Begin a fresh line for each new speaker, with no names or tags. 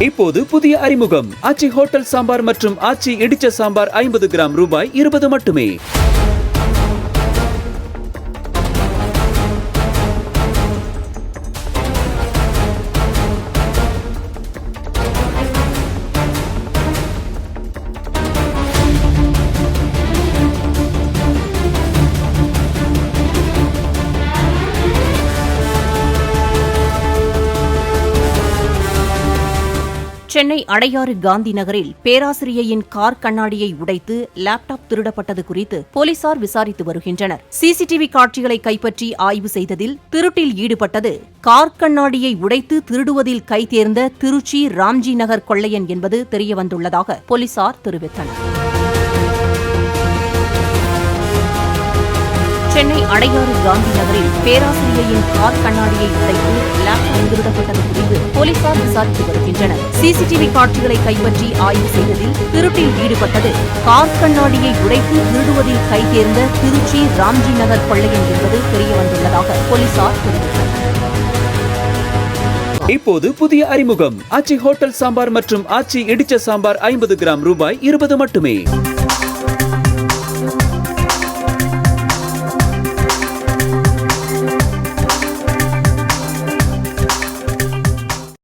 இப்போது புதிய அறிமுகம் ஆச்சி ஹோட்டல் சாம்பார் மற்றும் ஆச்சி இடிச்ச சாம்பார் 50 கிராம் ரூபாய் 20 மட்டுமே.
சென்னை அடையாறு காந்தி நகரில் பேராசிரியையின் கார் கண்ணாடியை உடைத்து லேப்டாப் திருடப்பட்டது குறித்து போலீசார் விசாரித்து வருகின்றனர். சிசிடிவி காட்சிகளை கைப்பற்றி ஆய்வு செய்ததில் திருட்டில் ஈடுபட்டது கார் கண்ணாடியை உடைத்து திருடுவதில் கைதேர்ந்த திருச்சி ராம்ஜி நகர் கொள்ளையன் என்பது தெரியவந்துள்ளதாக போலீசார் தெரிவித்தனர். சென்னை அடையாறு காந்தி நகரில் பேராசிரியையின் கார் கண்ணாடியை உடைத்து லேப்டாப் திருடப்பட்டது குறித்து போலீசார் விசாரித்து வருகின்றனர். சிசிடிவி காட்சிகளை கைப்பற்றி ஆய்வு செய்ததில் திருட்டில் ஈடுபட்டது கார் கண்ணாடியை உடைத்து திருடுவதில் கைதேர்ந்த திருச்சி ராம்ஜி நகர் கொள்ளையன் என்பது தெரியவந்துள்ளதாக போலீசார் தெரிவித்தனர்.
இப்போது புதிய அறிமுகம் ஆச்சி ஹோட்டல் சாம்பார் மற்றும் ஆச்சி இடிச்ச சாம்பார் 50 கிராம் ரூபாய் 20 மட்டுமே.